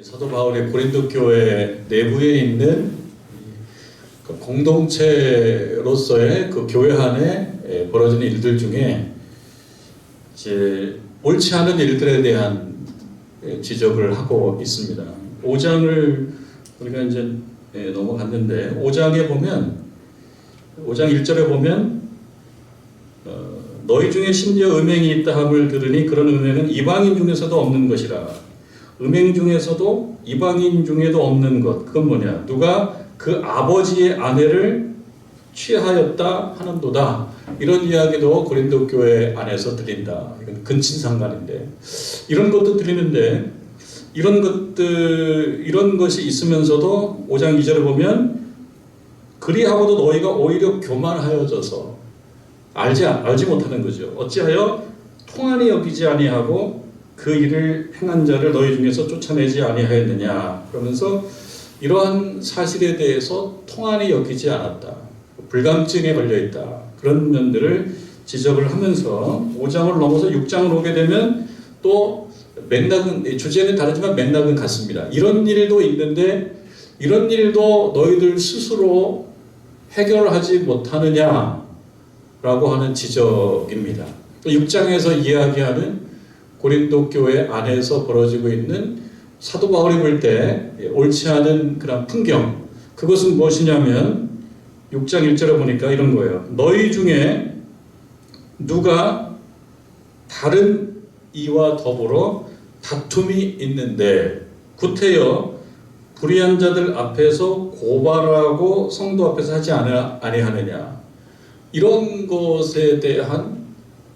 사도 바울의 고린도 교회 내부에 있는 그 공동체로서의 그 교회 안에 벌어지는 일들 중에 이제 옳지 않은 일들에 대한 지적을 하고 있습니다. 5장을 우리가 이제 넘어갔는데 5장에 보면 5장 1절에 보면 너희 중에 심지어 음행이 있다 함을 들으니 그런 음행은 이방인 중에서도 없는 것이라. 음행 중에서도 이방인 중에도 없는 것. 그건 뭐냐? 누가 그 아버지의 아내를 취하였다 하는도다. 이런 이야기도 고린도 교회 안에서 들린다. 이건 근친상간인데 이런 것도 들리는데 이런 것이 있으면서도 5장 2절에 보면 그리하고도 너희가 오히려 교만하여져서 알지 못하는 거죠. 어찌하여 통한이 여기지 아니하고 그 일을 행한 자를 너희 중에서 쫓아내지 아니하였느냐. 그러면서 이러한 사실에 대해서 통한이 여기지 않았다. 불감증에 걸려있다. 그런 면들을 지적을 하면서 5장을 넘어서 6장을 오게 되면 또 맥락은, 주제는 다르지만 맥락은 같습니다. 이런 일도 있는데 이런 일도 너희들 스스로 해결하지 못하느냐 라고 하는 지적입니다. 6장에서 이야기하는 고린도 교회 안에서 벌어지고 있는 사도 바울이 볼 때 옳지 않은 그런 풍경, 그것은 무엇이냐면 6장 1절에 보니까 이런 거예요. 너희 중에 누가 다른 이와 더불어 다툼이 있는데 구태여 불의한 자들 앞에서 고발하고 성도 앞에서 하지 아니하느냐. 이런 것에 대한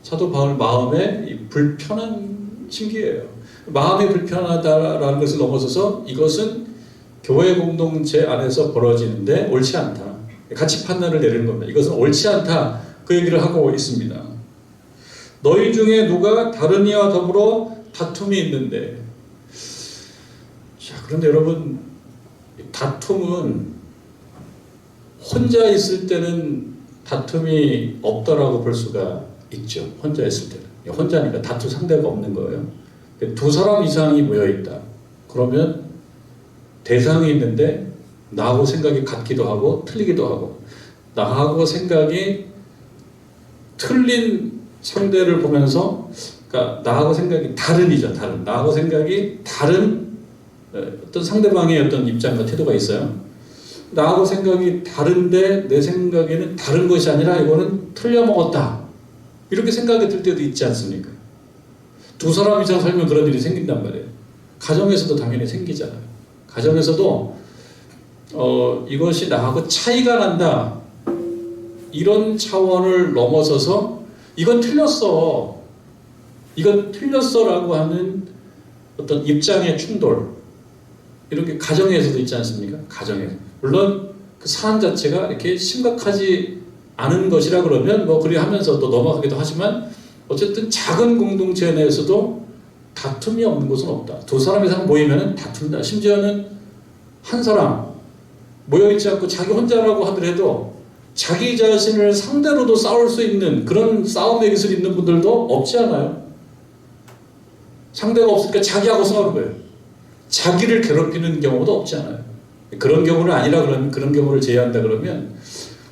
사도 바울 마음의 불편한 신기해요. 마음이 불편하다라는 것을 넘어서서 이것은 교회 공동체 안에서 벌어지는데 옳지 않다. 같이 판단을 내리는 겁니다. 이것은 옳지 않다. 그 얘기를 하고 있습니다. 너희 중에 누가 다른 이와 더불어 다툼이 있는데, 자, 그런데 여러분, 다툼은 혼자 있을 때는 다툼이 없다라고 볼 수가 있죠. 혼자 있을 때는. 혼자니까 다툴 상대가 없는 거예요. 두 사람 이상이 모여있다. 그러면 대상이 있는데 나하고 생각이 같기도 하고 틀리기도 하고, 나하고 생각이 틀린 상대를 보면서, 그러니까 나하고 생각이 다른이죠. 나하고 생각이 다른 어떤 상대방의 어떤 입장과 태도가 있어요. 나하고 생각이 다른데 내 생각에는 다른 것이 아니라 이거는 틀려먹었다. 이렇게 생각이 들 때도 있지 않습니까? 두 사람 이상 살면 그런 일이 생긴단 말이에요. 가정에서도 당연히 생기잖아요. 가정에서도 이것이 나하고 차이가 난다. 이런 차원을 넘어서서 이건 틀렸어라고 하는 어떤 입장의 충돌, 이렇게 가정에서도 있지 않습니까? 가정에서. 물론 그 사안 자체가 이렇게 심각하지 않은 것이라 그러면 뭐 그리 하면서 또 넘어가기도 하지만 어쨌든 작은 공동체 내에서도 다툼이 없는 곳은 없다. 두 사람 이상 모이면 다툰다. 심지어는 한 사람 모여있지 않고 자기 혼자라고 하더라도 자기 자신을 상대로도 싸울 수 있는 그런 싸움의 기술이 있는 분들도 없지 않아요? 상대가 없으니까 자기하고 싸우는 거예요. 자기를 괴롭히는 경우도 없지 않아요. 그런 경우는 아니라 그러면, 그런 경우를 제외한다 그러면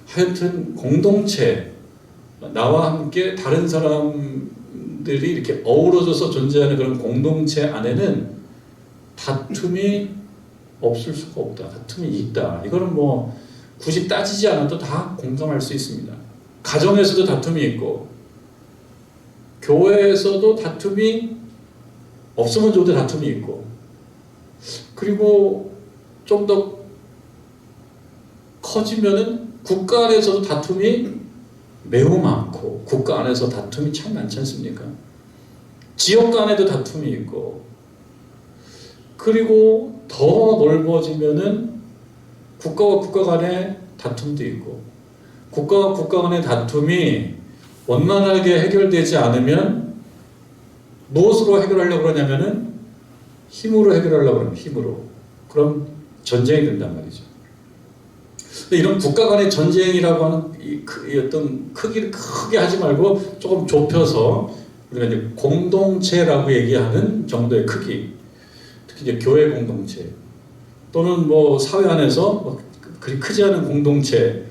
하여튼 공동체, 나와 함께 다른 사람들이 이렇게 어우러져서 존재하는 그런 공동체 안에는 다툼이 없을 수가 없다. 다툼이 있다. 이거는 뭐 굳이 따지지 않아도 다 공감할 수 있습니다. 가정에서도 다툼이 있고 교회에서도 다툼이 없으면 좋은데 다툼이 있고, 그리고 좀 더 커지면은 국가 안에서도 다툼이 매우 많고, 국가 안에서 다툼이 참 많지 않습니까? 지역 간에도 다툼이 있고, 그리고 더 넓어지면은 국가와 국가 간의 다툼도 있고, 국가와 국가 간의 다툼이 원만하게 해결되지 않으면 무엇으로 해결하려고 그러냐면은 힘으로 해결하려고 그러면 힘으로. 그럼 전쟁이 된단 말이죠. 근데 이런 국가 간의 전쟁이라고 하는 이 어떤 크기를 크게 하지 말고 조금 좁혀서 우리가 이제 공동체라고 얘기하는 정도의 크기, 특히 이제 교회 공동체 또는 뭐 사회 안에서 뭐 그리 크지 않은 공동체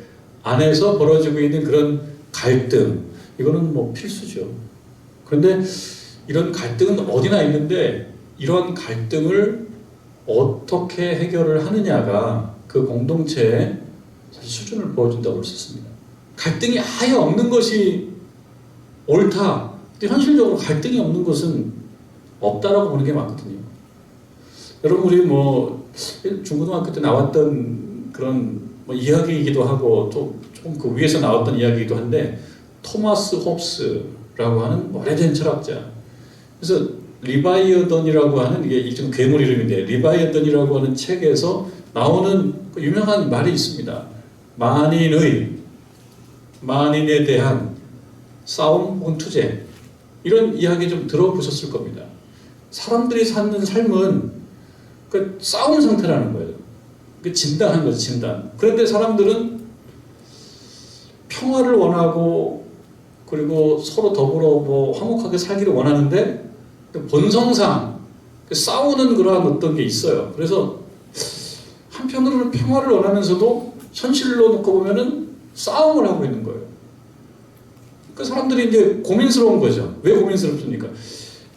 안에서 벌어지고 있는 그런 갈등, 이거는 뭐 필수죠. 그런데 이런 갈등은 어디나 있는데 이런 갈등을 어떻게 해결을 하느냐가 그 공동체의 사실 수준을 보여준다고 볼 수 있습니다. 갈등이 아예 없는 것이 옳다. 근데 현실적으로 갈등이 없는 것은 없다라고 보는 게 맞거든요. 여러분, 우리 뭐 중고등학교 때 나왔던 그런 뭐 이야기이기도 하고 좀 그 위에서 나왔던 이야기이기도 한데, 토마스 홉스라고 하는 오래된 철학자. 그래서 리바이어던이라고 하는, 이게 좀 괴물 이름인데, 리바이어던이라고 하는 책에서 나오는 그 유명한 말이 있습니다. 만인에 대한 싸움 혹은 투쟁, 이런 이야기 좀 들어보셨을 겁니다. 사람들이 사는 삶은 그 싸움 상태라는 거예요. 그 진단한 거죠, 진단. 그런데 사람들은 평화를 원하고 그리고 서로 더불어 뭐 화목하게 살기를 원하는데 본성상 싸우는 그러한 어떤 게 있어요. 그래서 한편으로는 평화를 원하면서도 현실로 놓고 보면은 싸움을 하고 있는 거예요. 그 사람들이 이제 고민스러운 거죠. 왜 고민스럽습니까?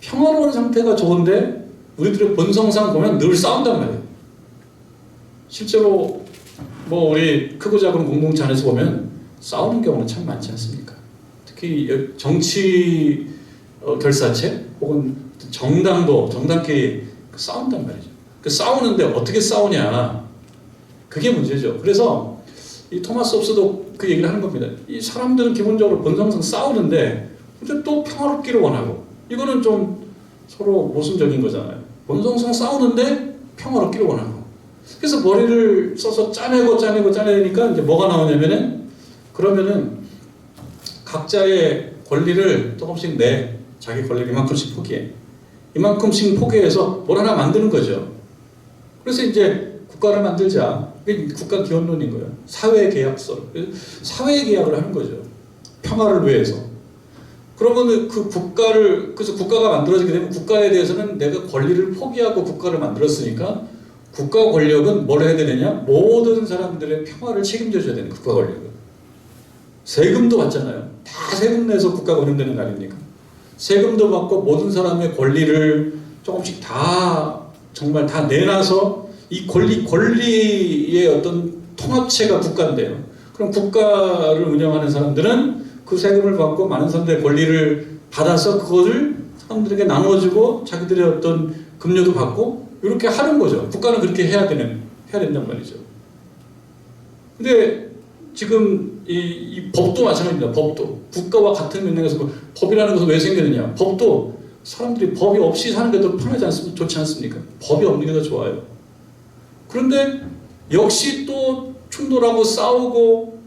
평화로운 상태가 좋은데 우리들의 본성상 보면 늘 싸운단 말이에요. 실제로 뭐 우리 크고 작은 공동체 안에서 보면 싸우는 경우는 참 많지 않습니까? 특히 정치 결사체 혹은 정당끼리 싸운단 말이죠. 그 싸우는데 어떻게 싸우냐, 그게 문제죠. 그래서 이 토마스 홉스도 그 얘기를 하는 겁니다. 이 사람들은 기본적으로 본성상 싸우는데 근데 또 평화롭기를 원하고, 이거는 좀 서로 모순적인 거잖아요. 본성상 싸우는데 평화롭기를 원하고. 그래서 머리를 써서 짜내니까 이제 뭐가 나오냐면은, 그러면은 각자의 권리를 조금씩 자기 권리를 이만큼씩 포기해. 이만큼씩 포기해서 뭘 하나 만드는 거죠. 그래서 이제 국가를 만들자. 그게 국가 기원론인 거예요. 사회계약서. 사회계약을 하는 거죠. 평화를 위해서. 그러면 그래서 국가가 만들어지게 되면 국가에 대해서는 내가 권리를 포기하고 국가를 만들었으니까 국가 권력은 뭘 해야 되느냐? 모든 사람들의 평화를 책임져 줘야 되는, 국가 권력은. 세금도 받잖아요. 다 세금 내서 국가가 운영되는 거 아닙니까? 세금도 받고 모든 사람의 권리를 조금씩 정말 다 내놔서 이 권리의 어떤 통합체가 국가인데요. 그럼 국가를 운영하는 사람들은 그 세금을 받고 많은 사람들의 권리를 받아서 그것을 사람들에게 나눠주고 자기들의 어떤 급료도 받고 이렇게 하는 거죠. 국가는 그렇게 해야 된단 말이죠. 근데 지금 이 법도 마찬가지입니다. 법도 국가와 같은 맥락에서 법이라는 것은 왜 생겼느냐? 법도 사람들이 법이 없이 사는 게 더 편하지 않습니까? 좋지 않습니까? 법이 없는 게 더 좋아요. 그런데 역시 또 충돌하고 싸우고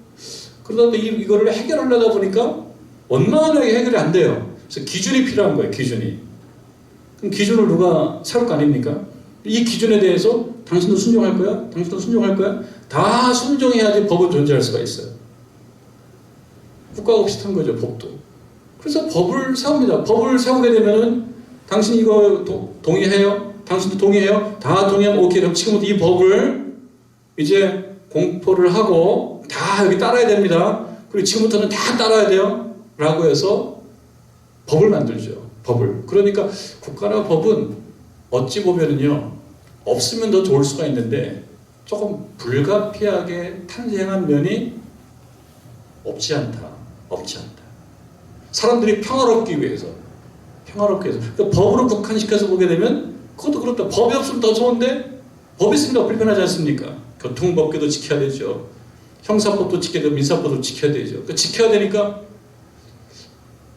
그러다 이거를 해결하려다 보니까 원만하게 해결이 안 돼요. 그래서 기준이 필요한 거예요. 기준이. 그럼 기준을 누가 세울 거 아닙니까? 이 기준에 대해서 당신도 순종할 거야? 당신도 순종할 거야? 다 순종해야지 법은 존재할 수가 있어요. 국가가 비슷한 거죠, 법도. 그래서 법을 세웁니다. 법을 세우게 되면은 당신 이거 동의해요? 당신도 동의해요? 다 동의하면 오케이. 그럼 지금부터 이 법을 이제 공포를 하고 다 여기 따라야 됩니다. 그리고 지금부터는 다 따라야 돼요. 라고 해서 법을 만들죠. 법을. 그러니까 국가나 법은 어찌 보면은요, 없으면 더 좋을 수가 있는데 조금 불가피하게 탄생한 면이 없지 않다. 사람들이 평화롭기 위해서. 그러니까 법으로 국한시켜서 보게 되면 그것도 그렇다. 법이 없으면 더 좋은데 법이 있으면 더 불편하지 않습니까? 교통법규도 지켜야 되죠. 형사법도 지켜야 되고 민사법도 지켜야 되죠. 그러니까 지켜야 되니까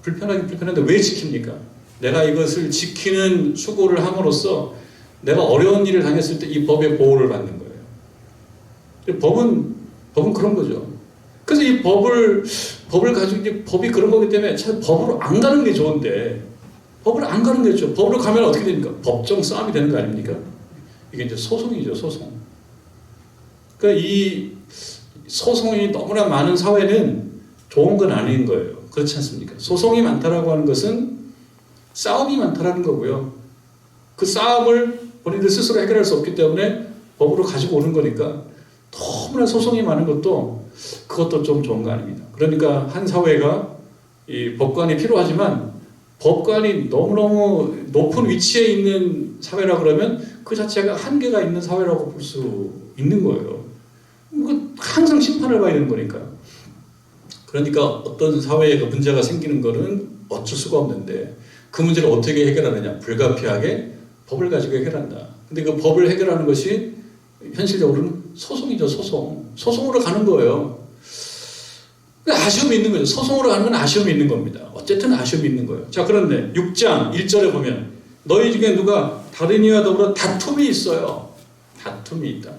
불편한데 왜 지킵니까? 내가 이것을 지키는 수고를 함으로써 내가 어려운 일을 당했을 때 이 법의 보호를 받는 거예요. 법은 그런 거죠. 그래서 이 법을 가지고 이제 법이 그런 거기 때문에 참 법으로 안 가는 게 좋은데 법으로 안 가는 게 좋죠. 법으로 가면 어떻게 됩니까? 법정 싸움이 되는 거 아닙니까? 이게 이제 소송이죠, 소송. 그러니까 이 소송이 너무나 많은 사회는 좋은 건 아닌 거예요. 그렇지 않습니까? 소송이 많다라고 하는 것은 싸움이 많다라는 거고요. 그 싸움을 본인들 스스로 해결할 수 없기 때문에 법으로 가지고 오는 거니까 너무나 소송이 많은 그것도 좀 좋은 거 아닙니다. 그러니까 한 사회가 이 법관이 필요하지만 법관이 너무너무 높은 위치에 있는 사회라 그러면 그 자체가 한계가 있는 사회라고 볼 수 있는 거예요. 항상 심판을 봐야 되는 거니까. 그러니까 어떤 사회에 그 문제가 생기는 거는 어쩔 수가 없는데 그 문제를 어떻게 해결하느냐. 불가피하게 법을 가지고 해결한다. 근데 그 법을 해결하는 것이 현실적으로는 소송이죠. 소송으로 가는 거예요. 아쉬움이 있는 거죠. 소송으로 가는 건 아쉬움이 있는 겁니다. 어쨌든 아쉬움이 있는 거예요. 자, 그런데 6장 1절에 보면 너희 중에 누가 다른 이와 더불어 다툼이 있어요. 다툼이 있다.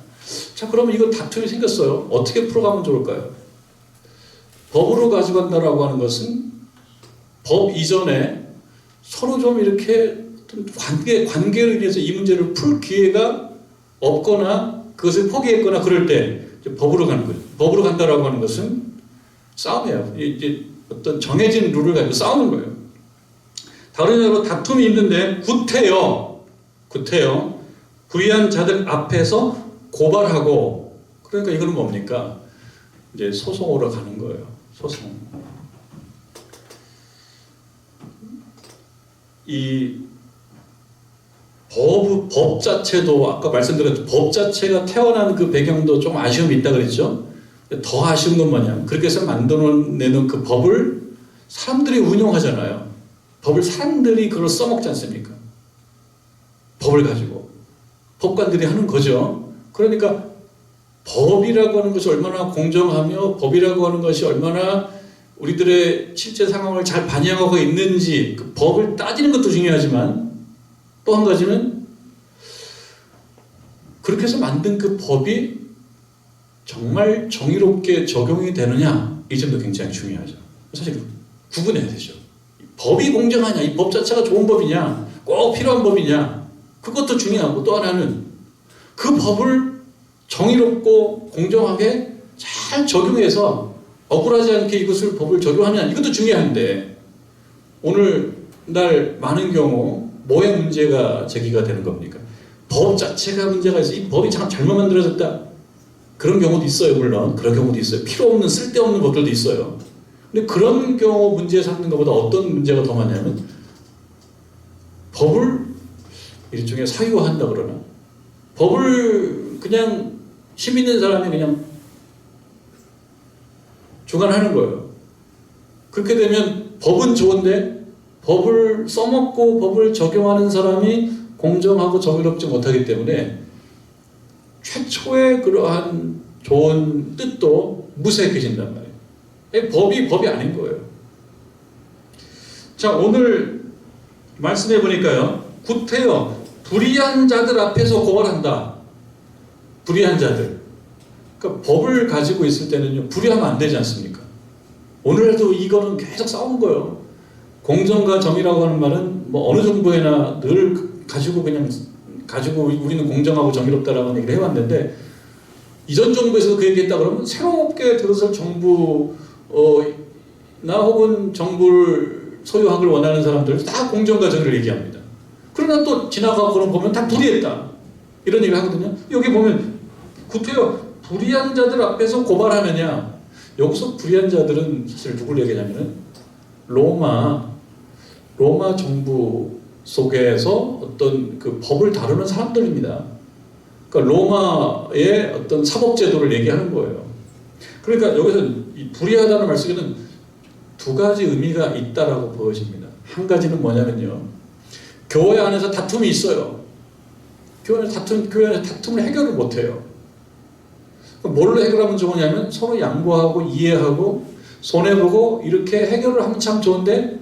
자, 그러면 이거 다툼이 생겼어요. 어떻게 풀어가면 좋을까요? 법으로 가져간다라고 하는 것은 법 이전에 서로 좀 이렇게 관계로 인해서 이 문제를 풀 기회가 없거나 그것을 포기했거나 그럴 때 법으로 가는 거죠. 법으로 간다라고 하는 것은 싸움이에요. 이제 어떤 정해진 룰을 가지고 싸우는 거예요. 다른 여로 다툼이 있는데 구태여 불의한 자들 앞에서 고발하고 그러니까 이거는 뭡니까? 이제 소송으로 가는 거예요. 소송. 이 법 자체도 아까 말씀드렸죠. 법 자체가 태어난 그 배경도 좀 아쉬움이 있다 그랬죠. 더 아쉬운 건 뭐냐? 그렇게 해서 만들어내는 그 법을 사람들이 운용하잖아요. 법을 사람들이 그걸 써먹지 않습니까? 법을 가지고 법관들이 하는 거죠. 그러니까 법이라고 하는 것이 얼마나 공정하며 법이라고 하는 것이 얼마나 우리들의 실제 상황을 잘 반영하고 있는지 그 법을 따지는 것도 중요하지만 또 한 가지는 그렇게 해서 만든 그 법이 정말 정의롭게 적용이 되느냐 이 점도 굉장히 중요하죠. 사실 구분해야 되죠. 법이 공정하냐, 이 법 자체가 좋은 법이냐, 꼭 필요한 법이냐 그것도 중요하고 또 하나는 그 법을 정의롭고 공정하게 잘 적용해서 억울하지 않게 이것을 법을 적용하느냐 이것도 중요한데 오늘날 많은 경우 뭐의 문제가 제기가 되는 겁니까? 법 자체가 문제가 있어. 이 법이 참 잘못 만들어졌다. 그런 경우도 있어요. 물론 그런 경우도 있어요. 필요 없는 쓸데없는 법들도 있어요. 근데 그런 경우 문제 삼는 것보다 어떤 문제가 더 많냐면 법을 일종의 사유화한다 그러나 법을 그냥 힘 있는 사람이 그냥 주관하는 거예요. 그렇게 되면 법은 좋은데 법을 써먹고 법을 적용하는 사람이 공정하고 정의롭지 못하기 때문에 최초의 그러한 좋은 뜻도 무색해진단 말이에요. 법이 아닌 거예요. 자, 오늘 말씀해 보니까요. 구태여 불의한 자들 앞에서 고발한다. 불의한 자들. 그러니까 법을 가지고 있을 때는요. 불의하면 안 되지 않습니까? 오늘도 이거는 계속 싸우는 거예요. 공정과 정의라고 하는 말은 뭐 어느 정부에나 늘 가지고 우리는 공정하고 정의롭다라는 얘기를 해왔는데 이전 정부에서도 그 얘기했다 그러면 새롭게 들어설 정부나 혹은 정부를 소유하기를 원하는 사람들 다 공정과 정의를 얘기합니다. 그러나 또 지나가고 그런 보면 다 불의했다 이런 얘기를 하거든요. 여기 보면 구태여 불의한 자들 앞에서 고발하느냐. 여기서 불의한 자들은 사실 누굴 얘기하냐면은 로마 정부 속에서 어떤 그 법을 다루는 사람들입니다. 그러니까 로마의 어떤 사법제도를 얘기하는 거예요. 그러니까 여기서 이 불의하다는 말씀에는 두 가지 의미가 있다라고 보여집니다. 한 가지는 뭐냐면요. 교회 안에서 다툼이 있어요. 교회 안에서 다툼을 해결을 못해요. 뭘로 해결하면 좋으냐면 서로 양보하고 이해하고 손해보고 이렇게 해결을 하면 참 좋은데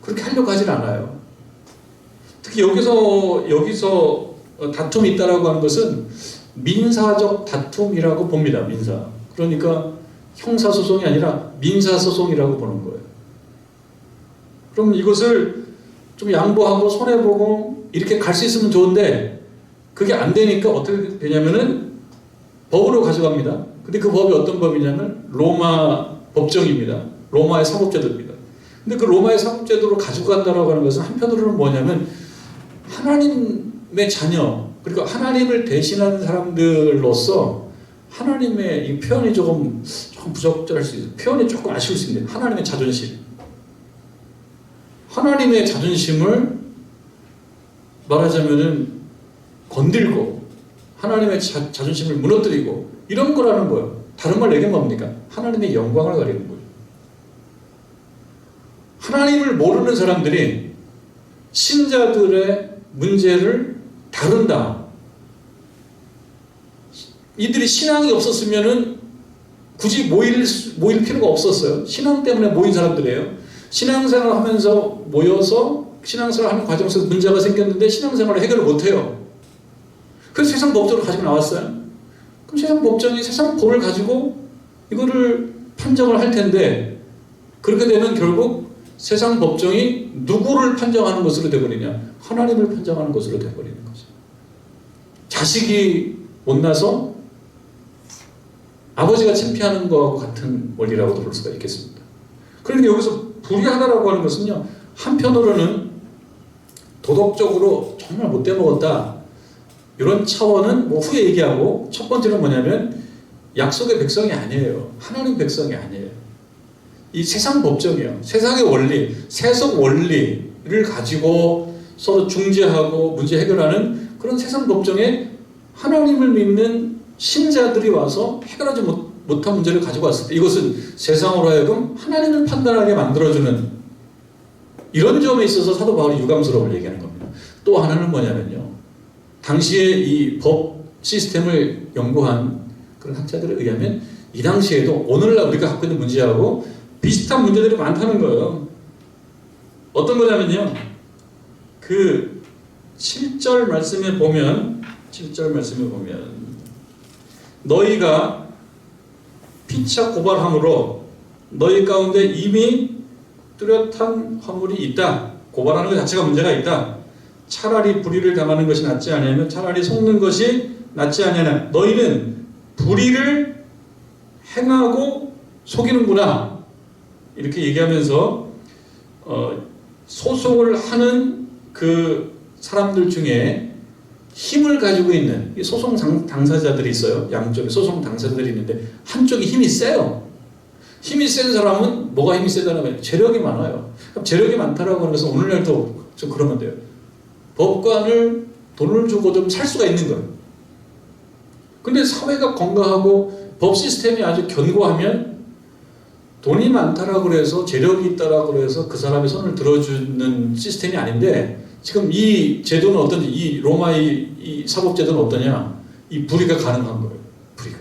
그렇게 하려고 하진 않아요. 특히 여기서 다툼이 있다라고 하는 것은 민사적 다툼이라고 봅니다. 민사. 그러니까 형사소송이 아니라 민사소송이라고 보는 거예요. 그럼 이것을 좀 양보하고 손해보고 이렇게 갈 수 있으면 좋은데 그게 안 되니까 어떻게 되냐면은 법으로 가져갑니다. 근데 그 법이 어떤 법이냐면 로마 법정입니다. 로마의 사법제도입니다. 근데 그 로마의 사법제도로 가지고 간다라고 하는 것은 한편으로는 뭐냐면 하나님의 자녀, 그리고 하나님을 대신하는 사람들로서 하나님의 이 표현이 조금 부적절할 수 있어요. 표현이 조금 아쉬울 수 있는데 하나님의 자존심. 하나님의 자존심을 말하자면은 건들고 하나님의 자존심을 무너뜨리고 이런 거라는 거예요. 다른 말 얘기하면 뭡니까? 하나님의 영광을 가리는 거예요. 하나님을 모르는 사람들이 신자들의 문제를 다룬다. 이들이 신앙이 없었으면은 굳이 모일 필요가 없었어요. 신앙 때문에 모인 사람들이에요. 신앙생활을 하면서 모여서 신앙생활을 하는 과정에서 문제가 생겼는데 신앙생활을 해결을 못해요. 그래서 세상 법정을 가지고 나왔어요. 그럼 세상 법정이 세상 법을 가지고 이거를 판정을 할 텐데 그렇게 되면 결국 세상 법정이 누구를 판정하는 것으로 되어버리냐? 하나님을 판정하는 것으로 되어버리는 거죠. 자식이 못나서 아버지가 창피하는 것과 같은 원리라고도 볼 수가 있겠습니다. 그런데 여기서 불의하다라고 하는 것은요, 한편으로는 도덕적으로 정말 못돼 먹었다 이런 차원은 뭐 후에 얘기하고, 첫 번째는 뭐냐면 약속의 백성이 아니에요. 하나님 백성이 아니에요. 이 세상 법정이요, 세상의 원리, 세속 원리를 가지고 서로 중재하고 문제 해결하는 그런 세상 법정에 하나님을 믿는 신자들이 와서 해결하지 못한 문제를 가지고 왔을 때 이것은 세상으로 하여금 하나님을 판단하게 만들어주는 이런 점에 있어서 사도 바울이 유감스러움을 얘기하는 겁니다. 또 하나는 뭐냐면요, 당시에 이 법 시스템을 연구한 그런 학자들에 의하면 이 당시에도 오늘날 우리가 갖고 있는 문제하고 비슷한 문제들이 많다는 거예요. 어떤 거냐면요, 그 7절 말씀에 보면 너희가 피차 고발함으로 너희 가운데 이미 뚜렷한 허물이 있다. 고발하는 것 자체가 문제가 있다. 차라리 불의를 당하는 것이 낫지 아니하면 차라리 속는 것이 낫지 아니하냐. 너희는 불의를 행하고 속이는구나. 이렇게 얘기하면서 소송을 하는 그 사람들 중에 힘을 가지고 있는 소송 당사자들이 있어요. 양쪽에 소송 당사자들이 있는데 한쪽이 힘이 세요. 힘이 센 사람은 뭐가 힘이 세다는 거예요? 재력이 많아요. 그럼 재력이 많다라고 하는 것은 오늘날도 좀 그러면 돼요. 법관을 돈을 주고 좀 살 수가 있는 거예요. 근데 사회가 건강하고 법 시스템이 아주 견고하면 돈이 많다라고 해서 재력이 있다라고 해서 그 사람의 손을 들어주는 시스템이 아닌데, 지금 이 제도는 어떤지, 이 로마의 이 사법제도는 어떠냐? 이 불의가 가능한 거예요. 불의가.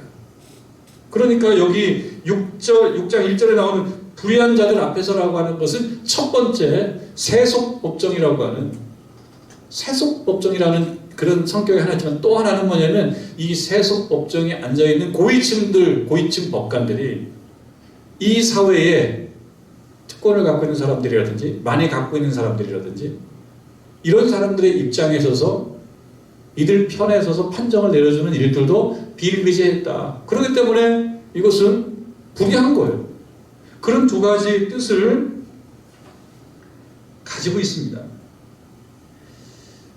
그러니까 여기 6장 1절에 나오는 불의한 자들 앞에서라고 하는 것은 첫 번째 세속법정이라고 하는, 세속법정이라는 그런 성격이 하나 있지만 또 하나는 뭐냐면 이 세속법정에 앉아있는 고위층 법관들이 이 사회에 특권을 갖고 있는 사람들이라든지 많이 갖고 있는 사람들이라든지 이런 사람들의 입장에 서서 이들 편에 서서 판정을 내려주는 일들도 비일비재했다. 그렇기 때문에 이것은 불의한 거예요. 그런 두 가지 뜻을 가지고 있습니다.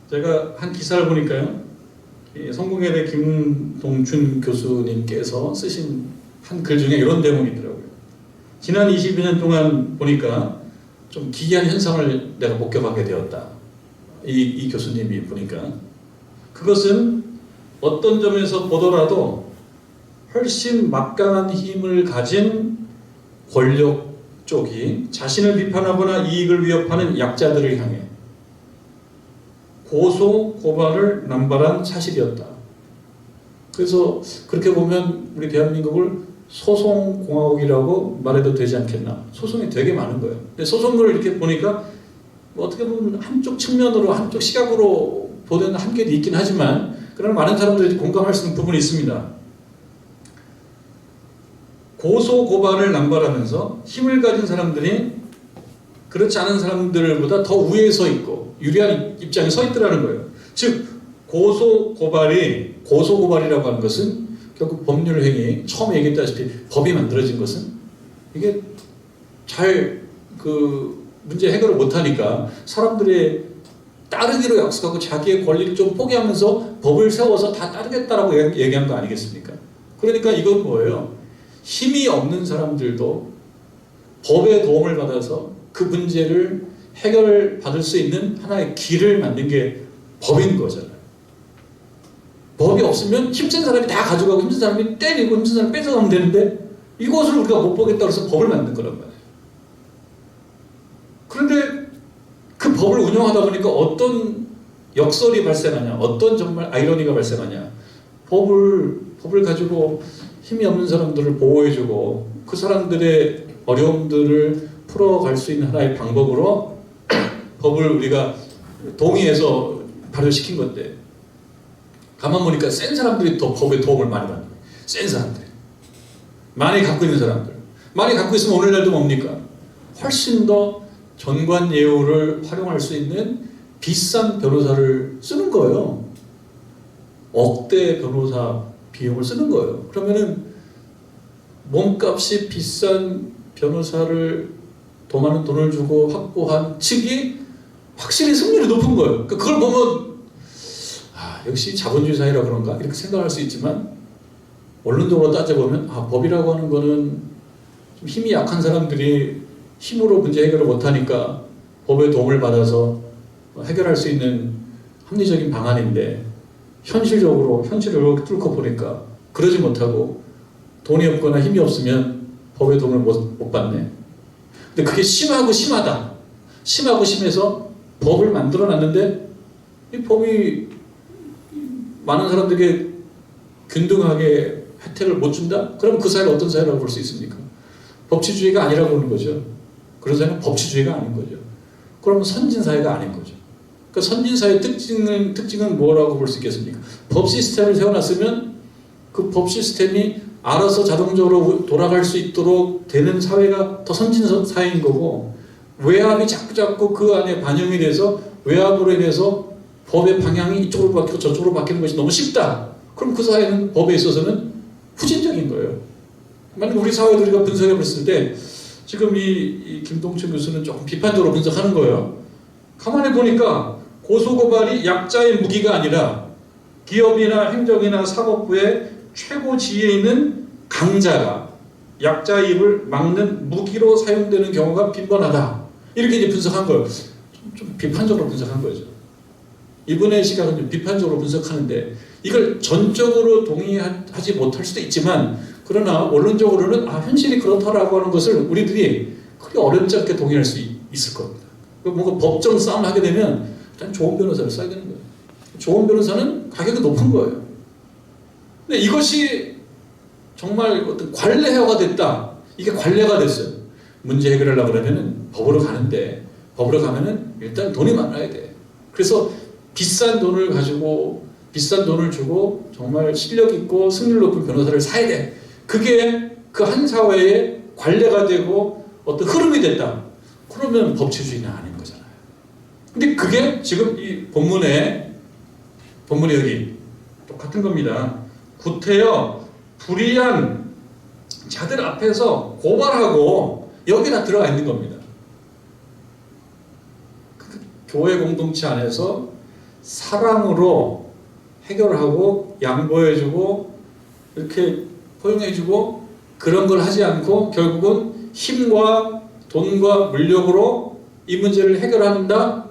제가 한 기사를 보니까요, 성공회대 김동준 교수님께서 쓰신 한 글 중에 이런 대목이 있더라고요. 지난 22년 동안 보니까 좀 기이한 현상을 내가 목격하게 되었다. 이 교수님이 보니까 그것은 어떤 점에서 보더라도 훨씬 막강한 힘을 가진 권력 쪽이 자신을 비판하거나 이익을 위협하는 약자들을 향해 고소 고발을 남발한 사실이었다. 그래서 그렇게 보면 우리 대한민국을 소송공화국이라고 말해도 되지 않겠나. 소송이 되게 많은 거예요. 근데 소송을 이렇게 보니까 뭐 어떻게 보면 한쪽 측면으로, 한쪽 시각으로 보는 한계도 있긴 하지만, 그러나 많은 사람들이 공감할 수 있는 부분이 있습니다. 고소 고발을 남발하면서 힘을 가진 사람들이 그렇지 않은 사람들보다 더 우위에 서 있고 유리한 입장에 서 있더라는 거예요. 즉 고소 고발이라고 하는 것은 결국 법률 행위, 처음 얘기했다시피 법이 만들어진 것은 이게 잘 그 문제 해결을 못하니까 사람들의 따르기로 약속하고 자기의 권리를 좀 포기하면서 법을 세워서 다 따르겠다라고 얘기한 거 아니겠습니까? 그러니까 이건 뭐예요? 힘이 없는 사람들도 법의 도움을 받아서 그 문제를 해결받을 수 있는 하나의 길을 만든 게 법인 거잖아요. 법이 없으면 힘센 사람이 다 가져가고 힘센 사람이 때리고 힘센 사람이 뺏어가면 되는데 이것을 우리가 못 보겠다고 해서 법을 만든 거란 말이에요. 그런데 그 법을 운영하다 보니까 어떤 역설이 발생하냐, 어떤 정말 아이러니가 발생하냐. 법을 가지고 힘이 없는 사람들을 보호해주고 그 사람들의 어려움들을 풀어갈 수 있는 하나의 방법으로 법을 우리가 동의해서 발효시킨 건데 가만 보니까 센 사람들이 더 법에 도움을 많이 받는 거예요. 센 사람들이. 많이 갖고 있는 사람들. 많이 갖고 있으면 오늘날도 뭡니까? 훨씬 더 전관예우를 활용할 수 있는 비싼 변호사를 쓰는 거예요. 억대 변호사 비용을 쓰는 거예요. 그러면은 몸값이 비싼 변호사를 더 많은 돈을 주고 확보한 측이 확실히 승률이 높은 거예요. 그걸 보면 역시 자본주의 사회라 그런가 이렇게 생각할 수 있지만 원론적으로 따져보면 법이라고 하는 거는 좀 힘이 약한 사람들이 힘으로 문제 해결을 못하니까 법의 도움을 받아서 해결할 수 있는 합리적인 방안인데 현실적으로 현실을 뚫고 보니까 그러지 못하고 돈이 없거나 힘이 없으면 법의 도움을 못 받네. 근데 그게 심하고 심하다. 심하고 심해서 법을 만들어 놨는데 이 법이 많은 사람들에게 균등하게 혜택을 못 준다? 그럼 그 사회를 어떤 사회라고 볼 수 있습니까? 법치주의가 아니라고 보는 거죠. 그런 사회는 법치주의가 아닌 거죠. 그러면 선진사회가 아닌 거죠. 그 선진사회의 특징은 뭐라고 볼 수 있겠습니까? 법 시스템을 세워놨으면 그 법 시스템이 알아서 자동적으로 돌아갈 수 있도록 되는 사회가 더 선진사회인 거고 외압이 자꾸 그 안에 반영이 돼서 외압으로 인해서 법의 방향이 이쪽으로 바뀌고 저쪽으로 바뀌는 것이 너무 쉽다. 그럼 그 사회는 법에 있어서는 후진적인 거예요. 만약 우리 사회도 우리가 분석해 봤을 때 지금 이 김동춘 교수는 조금 비판적으로 분석하는 거예요. 가만히 보니까 고소고발이 약자의 무기가 아니라 기업이나 행정이나 사법부의 최고 지위에 있는 강자가 약자의 입을 막는 무기로 사용되는 경우가 빈번하다. 이렇게 이제 분석한 거예요. 좀 비판적으로 분석한 거죠. 이분의 시각은 좀 비판적으로 분석하는데 이걸 전적으로 동의하지 못할 수도 있지만 그러나 원론적으로는 현실이 그렇다라고 하는 것을 우리들이 크게 어렵지 않게 동의할 수 있을 겁니다. 뭔가 법정 싸움을 하게 되면 일단 좋은 변호사를 써야 되는 거예요. 좋은 변호사는 가격이 높은 거예요. 근데 이것이 정말 어떤 관례화가 됐다. 이게 관례가 됐어요. 문제 해결하려고 그러면은 법으로 가는데 법으로 가면은 일단 돈이 많아야 돼. 그래서 비싼 돈을 가지고 비싼 돈을 주고 정말 실력 있고 승률 높은 변호사를 사야 돼. 그게 그 한 사회의 관례가 되고 어떤 흐름이 됐다. 그러면 법치주의는 아닌 거잖아요. 근데 그게 지금 이 본문에 여기 똑같은 겁니다. 구태여 불의한 자들 앞에서 고발하고 여기 다 들어가 있는 겁니다. 교회 공동체 안에서 사랑으로 해결하고 양보해주고 이렇게 포용해주고 그런 걸 하지 않고 결국은 힘과 돈과 물력으로 이 문제를 해결한다?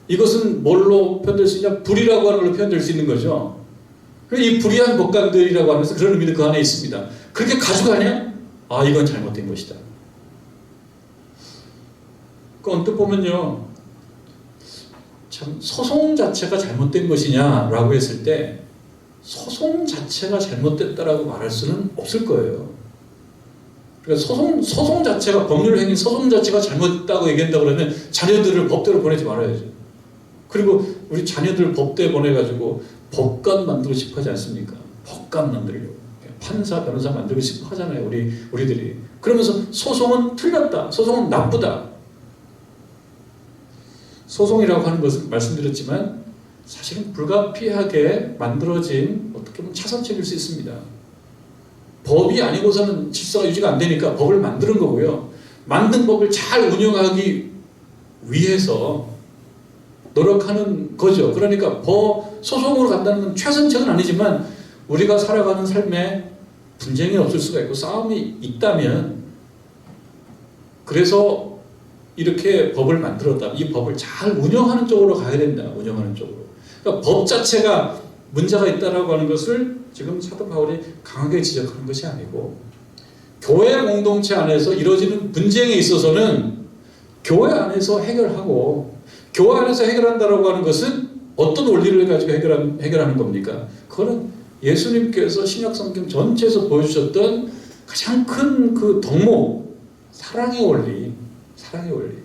이것은 뭘로 표현될 수 있냐? 불의라고 하는 걸로 표현될 수 있는 거죠. 이 불의한 법관들이라고 하면서 그런 의미도 그 안에 있습니다. 그렇게 가져가냐? 이건 잘못된 것이다. 그 언뜻 보면요. 참 소송 자체가 잘못된 것이냐라고 했을 때 소송 자체가 잘못됐다라고 말할 수는 없을 거예요. 그러니까 소송 자체가 법률 행위 소송 자체가 잘못됐다고 얘기한다 그러면 자녀들을 법대로 보내지 말아야죠. 그리고 우리 자녀들 법대 보내가지고 법관 만들고 싶어 하지 않습니까? 법관 만들려고 판사 변호사 만들고 싶어 하잖아요. 우리들이 그러면서 소송은 틀렸다. 소송은 나쁘다. 소송이라고 하는 것은 말씀드렸지만 사실은 불가피하게 만들어진 어떻게 보면 차선책일 수 있습니다. 법이 아니고서는 질서가 유지가 안 되니까 법을 만드는 거고요. 만든 법을 잘 운영하기 위해서 노력하는 거죠. 그러니까 소송으로 간다는 건 최선책은 아니지만 우리가 살아가는 삶에 분쟁이 없을 수가 있고 싸움이 있다면, 그래서 이렇게 법을 만들었다. 이 법을 잘 운영하는 쪽으로 가야 된다. 운영하는 쪽으로. 그러니까 법 자체가 문제가 있다라고 하는 것을 지금 사도 바울이 강하게 지적하는 것이 아니고, 교회 공동체 안에서 이루어지는 분쟁에 있어서는 교회 안에서 해결하고, 교회 안에서 해결한다라고 하는 것은 어떤 원리를 가지고 해결하는 겁니까? 그거는 예수님께서 신약 성경 전체에서 보여주셨던 가장 큰 그 덕목, 사랑의 원리, 사랑의 원리.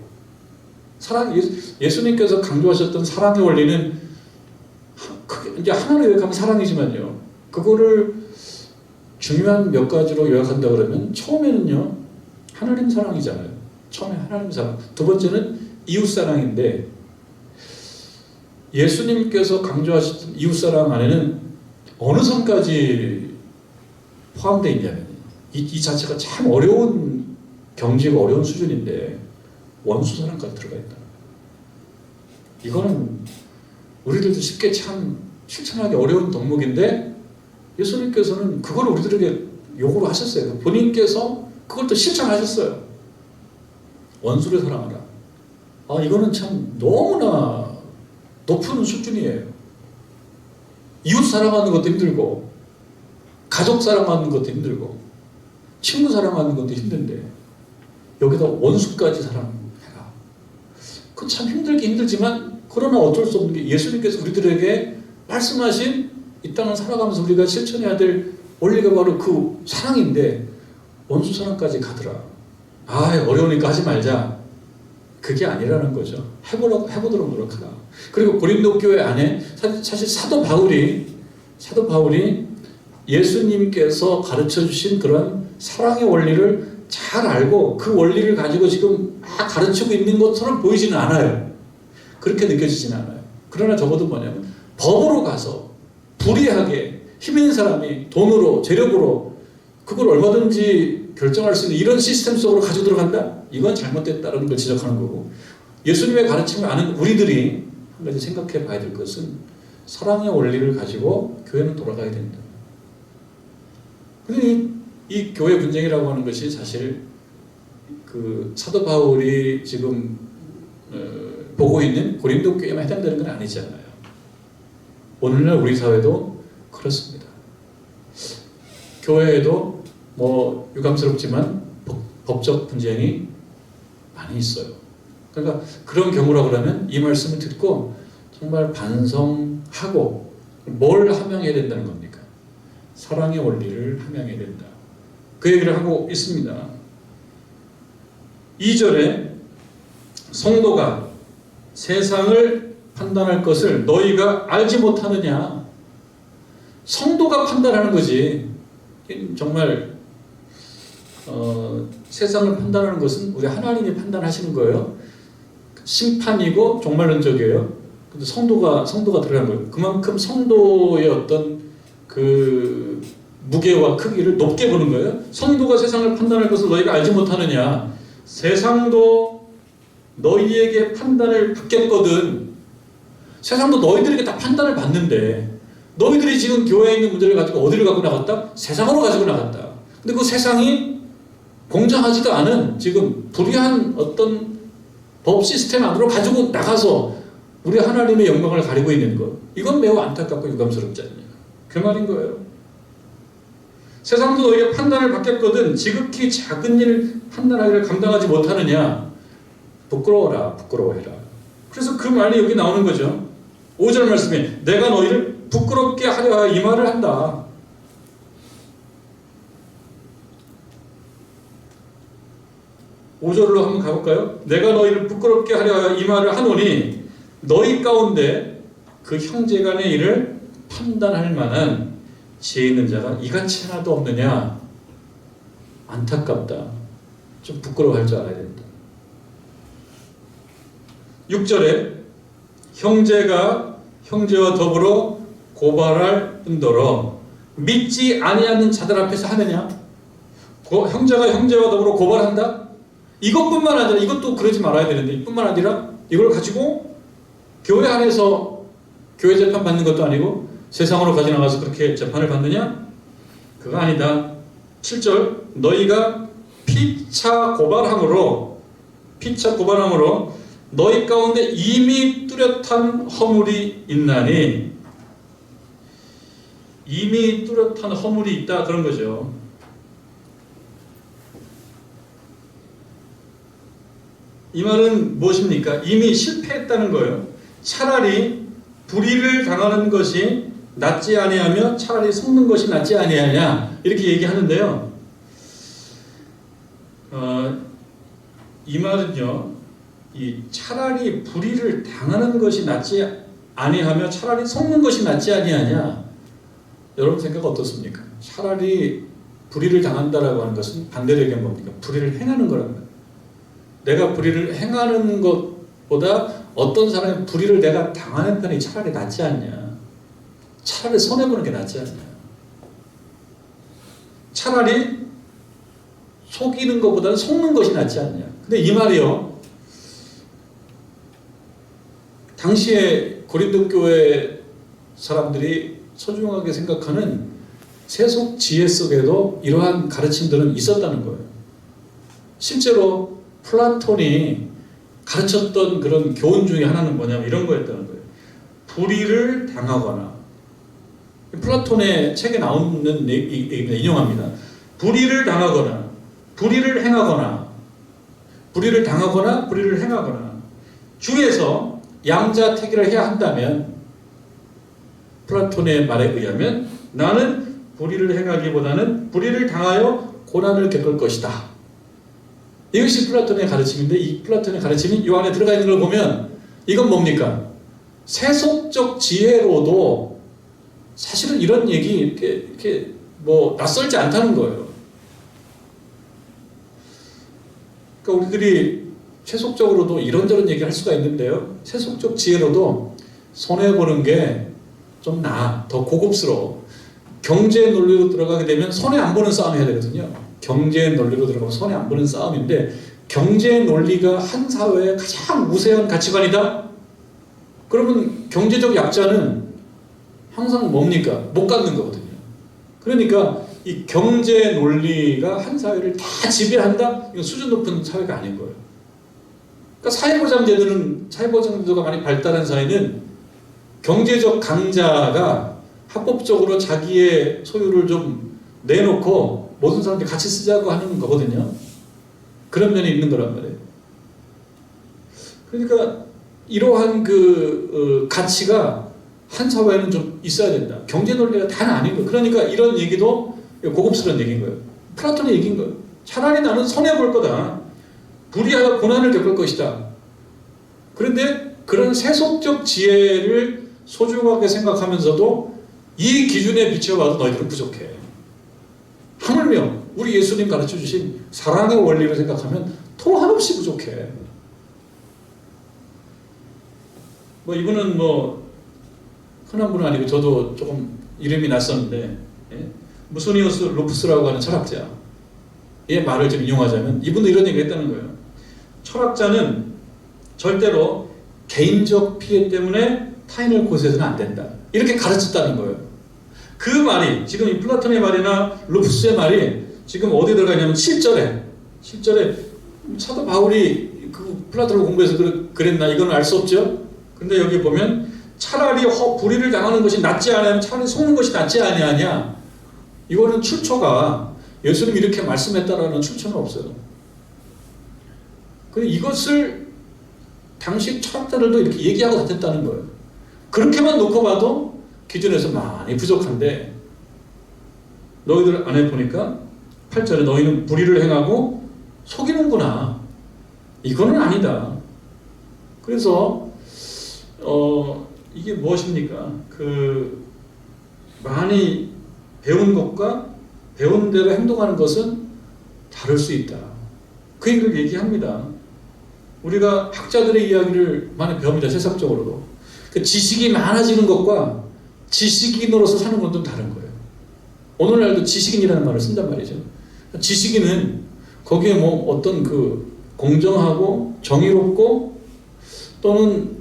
예수님께서 강조하셨던 사랑의 원리는 이제 하나로 요약하면 사랑이지만요. 그거를 중요한 몇 가지로 요약한다 그러면 처음에는요, 하나님 사랑이잖아요. 처음에 하나님 사랑. 두 번째는 이웃 사랑인데, 예수님께서 강조하셨던 이웃 사랑 안에는 어느 선까지 포함되어 있냐면, 이 자체가 참 어려운 경지가 어려운 수준인데 원수 사랑까지 들어가 있다. 이거는 우리들도 쉽게 참 실천하기 어려운 덕목인데 예수님께서는 그걸 우리들에게 요구를 하셨어요. 본인께서 그걸 또 실천하셨어요. 원수를 사랑하라. 이거는 참 너무나 높은 수준이에요. 이웃 사랑하는 것도 힘들고, 가족 사랑하는 것도 힘들고, 친구 사랑하는 것도 힘든데 여기다 원수까지 사랑해라. 그 참 힘들긴 힘들지만, 그러나 어쩔 수 없는 게 예수님께서 우리들에게 말씀하신 이 땅을 살아가면서 우리가 실천해야 될 원리가 바로 그 사랑인데, 원수 사랑까지 가더라. 어려우니까 하지 말자. 그게 아니라는 거죠. 해보도록 노력하라. 그리고 고린도 교회 안에 사실 사도 바울이 예수님께서 가르쳐 주신 그런 사랑의 원리를 잘 알고 그 원리를 가지고 지금 막 가르치고 있는 것처럼 보이지는 않아요. 그렇게 느껴지지는 않아요. 그러나 적어도 뭐냐면 법으로 가서 불의하게 힘 있는 사람이 돈으로, 재력으로 그걸 얼마든지 결정할 수 있는 이런 시스템 속으로 가지고 들어간다? 이건 잘못됐다는 걸 지적하는 거고, 예수님의 가르침을 아는 우리들이 한 가지 생각해 봐야 될 것은 사랑의 원리를 가지고 교회는 돌아가야 된다. 근데 이 교회 분쟁이라고 하는 것이 사실 그 사도 바울이 지금 보고 있는 고린도 교회만 해당되는 건 아니잖아요. 오늘날 우리 사회도 그렇습니다. 교회에도 유감스럽지만 법적 분쟁이 많이 있어요. 그러니까 그런 경우라 그러면 이 말씀을 듣고 정말 반성하고 뭘 함양해야 된다는 겁니까? 사랑의 원리를 함양해야 된다. 그 얘기를 하고 있습니다. 2절에 성도가 세상을 판단할 것을 너희가 알지 못하느냐. 성도가 판단하는 거지. 정말 세상을 판단하는 것은 우리 하나님이 판단하시는 거예요. 심판이고 종말론적이에요. 근데 성도가 들어가는 거예요. 그만큼 성도의 어떤 그 무게와 크기를 높게 보는 거예요. 성도가 세상을 판단할 것을 너희가 알지 못하느냐. 세상도 너희에게 판단을 받겠거든. 세상도 너희들에게 다 판단을 받는데 너희들이 지금 교회에 있는 문제를 가지고 어디를 갖고 나갔다? 세상으로 가지고 나갔다. 근데 그 세상이 공정하지도 않은 지금 불의한 어떤 법 시스템 안으로 가지고 나가서 우리 하나님의 영광을 가리고 있는 것. 이건 매우 안타깝고 유감스럽지 않냐. 그 말인 거예요. 세상도 너희의 판단을 받겠거든 지극히 작은 일 판단하기를 감당하지 못하느냐. 부끄러워라, 부끄러워해라. 그래서 그 말이 여기 나오는 거죠. 5절 말씀에 내가 너희를 부끄럽게 하려 하여 이 말을 한다. (5절로) 한번 가볼까요? 내가 너희를 부끄럽게 하려 하여 이 말을 하노니 너희 가운데 그 형제간의 일을 판단할 만한 지혜 있는 자가 이같이 하나도 없느냐. 안타깝다. 좀 부끄러워할 줄 알아야 된다. 6절에 형제가 형제와 더불어 고발할 뿐더러 믿지 아니하는 자들 앞에서 하느냐. 형제가 형제와 더불어 고발한다. 이것뿐만 아니라 이것도 그러지 말아야 되는데 이뿐만 아니라 이걸 가지고 교회 안에서 교회 재판 받는 것도 아니고 세상으로 가져 나가서 그렇게 재판을 받느냐? 그거 아니다. 7절 너희가 피차 고발함으로 너희 가운데 이미 뚜렷한 허물이 있나니, 이미 뚜렷한 허물이 있다 그런 거죠. 이 말은 무엇입니까? 이미 실패했다는 거예요. 차라리 불의를 당하는 것이 낫지 아니하며 차라리 속는 것이 낫지 아니하냐 이렇게 얘기하는데요. 이 말은요, 이 차라리 불의를 당하는 것이 낫지 아니하며 차라리 속는 것이 낫지 아니하냐, 여러분 생각 어떻습니까? 차라리 불의를 당한다라고 하는 것은 반대로 얘기하면 뭡니까? 불의를 행하는 거랍니다. 내가 불의를 행하는 것보다 어떤 사람의 불의를 내가 당하는 편이 차라리 낫지 않냐, 차라리 손해보는 게 낫지 않냐, 차라리 속이는 것보다는 속는 것이 낫지 않냐. 근데 이 말이요, 당시에 고린도 교회 사람들이 소중하게 생각하는 세속 지혜 속에도 이러한 가르침들은 있었다는 거예요. 실제로 플라톤이 가르쳤던 그런 교훈 중에 하나는 뭐냐면 이런 거였다는 거예요. 불의를 당하거나, 플라톤의 책에 나오는 얘기입니다. 인용합니다. 불의를 당하거나, 불의를 행하거나, 불의를 당하거나, 불의를 행하거나, 중에서 양자택일을 해야 한다면, 플라톤의 말에 의하면 나는 불의를 행하기보다는 불의를 당하여 고난을 겪을 것이다. 이것이 플라톤의 가르침인데, 이 플라톤의 가르침이 이 안에 들어가 있는 걸 보면 이건 뭡니까? 세속적 지혜로도 사실은 이런 얘기 이렇게 뭐 낯설지 않다는 거예요. 그러니까 우리들이 세속적으로도 이런저런 얘기를 할 수가 있는데요, 세속적 지혜로도 손해보는 게 좀 나아, 더 고급스러워. 경제 논리로 들어가게 되면 손해 안 보는 싸움 해야 되거든요. 경제 논리로 들어가면 손해 안 보는 싸움인데, 경제 논리가 한 사회의 가장 우세한 가치관이다? 그러면 경제적 약자는 항상 뭡니까? 못 갖는 거거든요. 그러니까 이 경제 논리가 한 사회를 다 지배한다? 이건 수준 높은 사회가 아닌 거예요. 그러니까 사회보장제도가 많이 발달한 사회는 경제적 강자가 합법적으로 자기의 소유를 좀 내놓고 모든 사람들이 같이 쓰자고 하는 거거든요. 그런 면이 있는 거란 말이에요. 그러니까 이러한 가치가 한 사회에는 좀 있어야 된다. 경제 논리가 다는 아닌 거예요. 그러니까 이런 얘기도 고급스러운 얘기인 거예요. 플라톤의 얘기인 거예요. 차라리 나는 손해볼 거다. 불의하여 고난을 겪을 것이다. 그런데 그런 세속적 지혜를 소중하게 생각하면서도 이 기준에 비춰봐도 너희들은 부족해. 하물며 우리 예수님 가르쳐 주신 사랑의 원리를 생각하면 또 한없이 부족해. 뭐 이분은 뭐 흔한 분은 아니고 저도 조금 이름이 낯섰는데, 무소니우스 루푸스라고 하는 철학자의 말을 좀 인용하자면 이분도 이런 얘기를 했다는 거예요. 철학자는 절대로 개인적 피해 때문에 타인을 고소해서는 안 된다, 이렇게 가르쳤다는 거예요. 그 말이 지금 이 플라톤의 말이나 루푸스의 말이 지금 어디에 들어가 있냐면 7절에 사도 바울이 그 플라톤을 공부해서 그랬나 이건 알 수 없죠. 근데 여기 보면 차라리 불의를 당하는 것이 낫지 않으면 차라리 속는 것이 낫지 아니하냐, 이거는 출처가 예수님이 이렇게 말씀했다라는 출처는 없어요. 근데 이것을 당시 철학자들도 이렇게 얘기하고 다녔다는 거예요. 그렇게만 놓고 봐도 기준에서 많이 부족한데, 너희들 안에 보니까 8절에 너희는 불의를 행하고 속이는구나, 이거는 아니다. 그래서 이게 무엇입니까? 많이 배운 것과 배운 대로 행동하는 것은 다를 수 있다. 그 얘기를 얘기합니다. 우리가 학자들의 이야기를 많이 배웁니다. 세상적으로도. 그 지식이 많아지는 것과 지식인으로서 사는 건 좀 다른 거예요. 오늘날도 지식인이라는 말을 쓴단 말이죠. 지식인은 거기에 뭐 어떤 공정하고 정의롭고 또는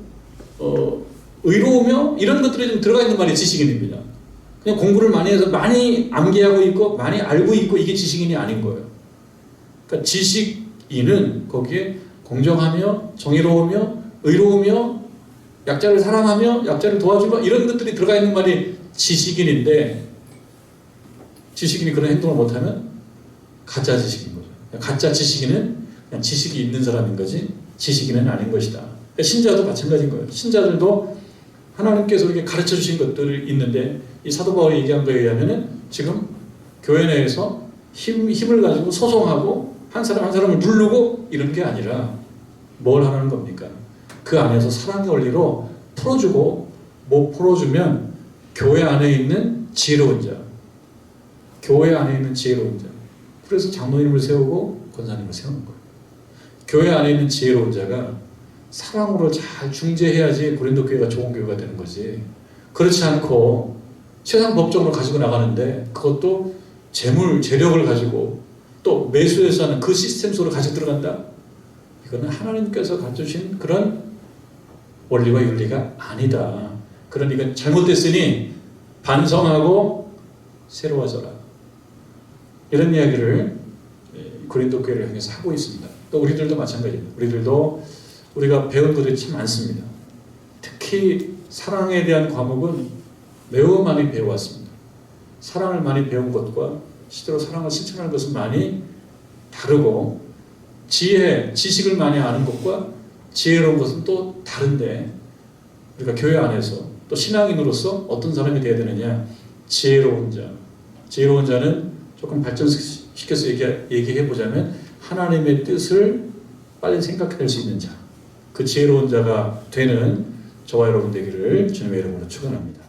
의로우며 이런 것들이 좀 들어가 있는 말이 지식인입니다. 그냥 공부를 많이 해서 많이 암기하고 있고 많이 알고 있고 이게 지식인이 아닌 거예요. 그러니까 지식인은 거기에 공정하며 정의로우며 의로우며 약자를 사랑하며 약자를 도와주며 이런 것들이 들어가 있는 말이 지식인인데, 지식인이 그런 행동을 못하면 가짜 지식인 거죠. 가짜 지식인은 그냥 지식이 있는 사람인 거지 지식인은 아닌 것이다. 신자도 마찬가지인 거예요. 신자들도 하나님께서 이렇게 가르쳐 주신 것들이 있는데, 이 사도 바울이 얘기한 거에 의하면은 지금 교회 내에서 힘을 가지고 소송하고 한 사람 한 사람을 누르고 이런 게 아니라 뭘 하는 겁니까? 그 안에서 사랑의 원리로 풀어주고, 못 풀어주면 교회 안에 있는 지혜로운 자, 교회 안에 있는 지혜로운 자. 그래서 장로님을 세우고 권사님을 세우는 거예요. 교회 안에 있는 지혜로운 자가 사랑으로 잘 중재해야지 고린도 교회가 좋은 교회가 되는 거지. 그렇지 않고 세상 법정으로 가지고 나가는데 그것도 재력을 가지고 또 매수해서 하는 그 시스템 속으로 가지고 들어간다. 이거는 하나님께서 가르쳐주신 그런 원리와 윤리가 아니다. 그러니까 잘못됐으니 반성하고 새로워져라. 이런 이야기를 고린도 교회를 향해서 하고 있습니다. 또 우리들도 마찬가지입니다. 우리들도 우리가 배운 것들이 참 많습니다. 특히 사랑에 대한 과목은 매우 많이 배워왔습니다. 사랑을 많이 배운 것과 실제로 사랑을 실천하는 것은 많이 다르고, 지식을 많이 아는 것과 지혜로운 것은 또 다른데, 우리가 교회 안에서 또 신앙인으로서 어떤 사람이 되어야 되느냐? 지혜로운 자. 지혜로운 자는 조금 발전시켜서 얘기해 보자면 하나님의 뜻을 빨리 생각할 수 있는 자. 그 지혜로운 자가 되는 저와 여러분 되기를 주님의 이름으로 축원합니다.